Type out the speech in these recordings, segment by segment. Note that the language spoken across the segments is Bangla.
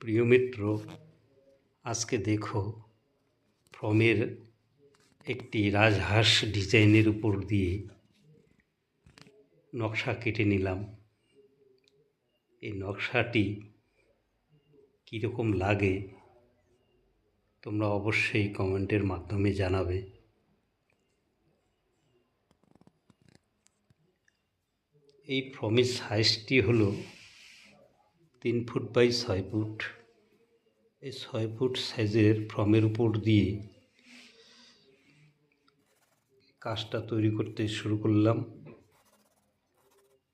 প্রিয় মিত্র, আজকে দেখো ফ্রমের একটি রাজহাঁস ডিজাইনের উপর দিয়ে নকশা কেটে নিলাম। এই নকশাটি কীরকম লাগে তোমরা অবশ্যই কমেন্টের মাধ্যমে জানাবে। এই ফ্রমের সাইজটি হলো 3 ফুট বাই 6 ফুট। এই 6 ফুট সাইজের ফ্রমের উপর দিয়ে কাজটা তৈরি করতে শুরু করলাম।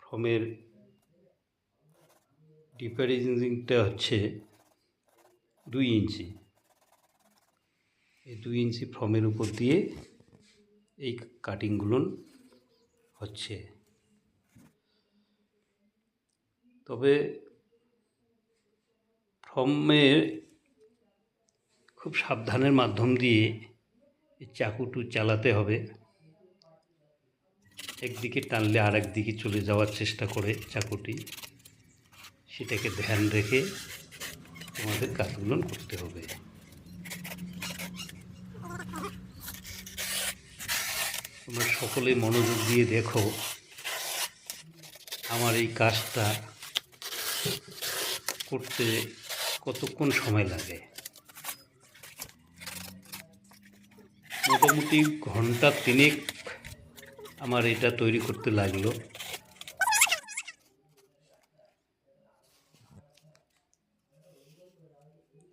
ফ্রমের ডিপারেজিংটা হচ্ছে 2 ইঞ্চি। এই 2 ইঞ্চি ফ্রমের উপর দিয়ে এই কাটিংগুলো হচ্ছে। তবে ফ্রমের খুব সাবধানের মাধ্যম দিয়ে এই চাকুটু চালাতে হবে। একদিকে টানলে আর একদিকে চলে যাওয়ার চেষ্টা করে চাকুটি, সেটাকে ধ্যান রেখে তোমাদের কাজগুলো করতে হবে। তোমরা সকলে মনোযোগ দিয়ে দেখো আমার এই কাজটা করতে কতক্ষণ সময় লাগে। মোটামুটি ঘন্টা 3 আমার এটা তৈরি করতে লাগলো।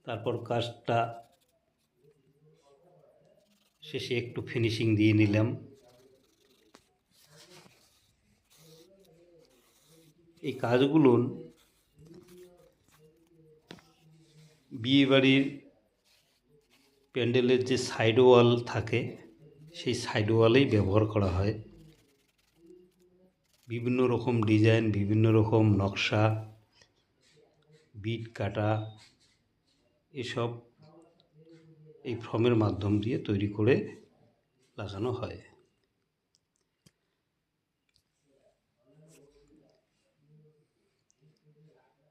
তারপর কাজটা শেষে একটু ফিনিশিং দিয়ে নিলাম। এই কাজগুলো বিয়েবাড়ির প্যান্ডেলের যে সাইড ওয়াল থাকে সেই সাইড ওয়ালেই ব্যবহার করা হয়। বিভিন্ন রকম ডিজাইন, বিভিন্ন রকম নকশা, বিট কাটা এসব এই ফ্রমের মাধ্যম দিয়ে তৈরি করে লাগানো হয়।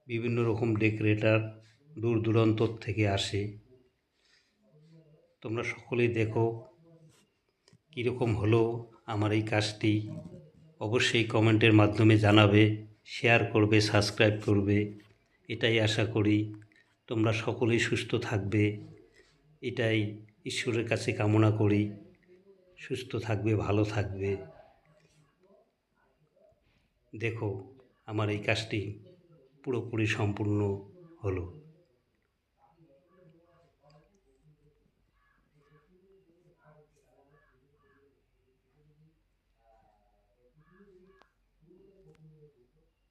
বিভিন্ন রকম ডেকোরেটর দূর দূরান্তর থেকে আসে। তোমরা সকলেই দেখো কীরকম হলো আমার এই কাজটি। অবশ্যই কমেন্টের মাধ্যমে জানাবে, শেয়ার করবে, সাবস্ক্রাইব করবে। এটাই আশা করি। তোমরা সকলেই সুস্থ থাকবে, এটাই ঈশ্বরের কাছে কামনা করি। সুস্থ থাকবে, ভালো থাকবে। দেখো আমার এই কাজটি পুরোপুরি সম্পূর্ণ হলো।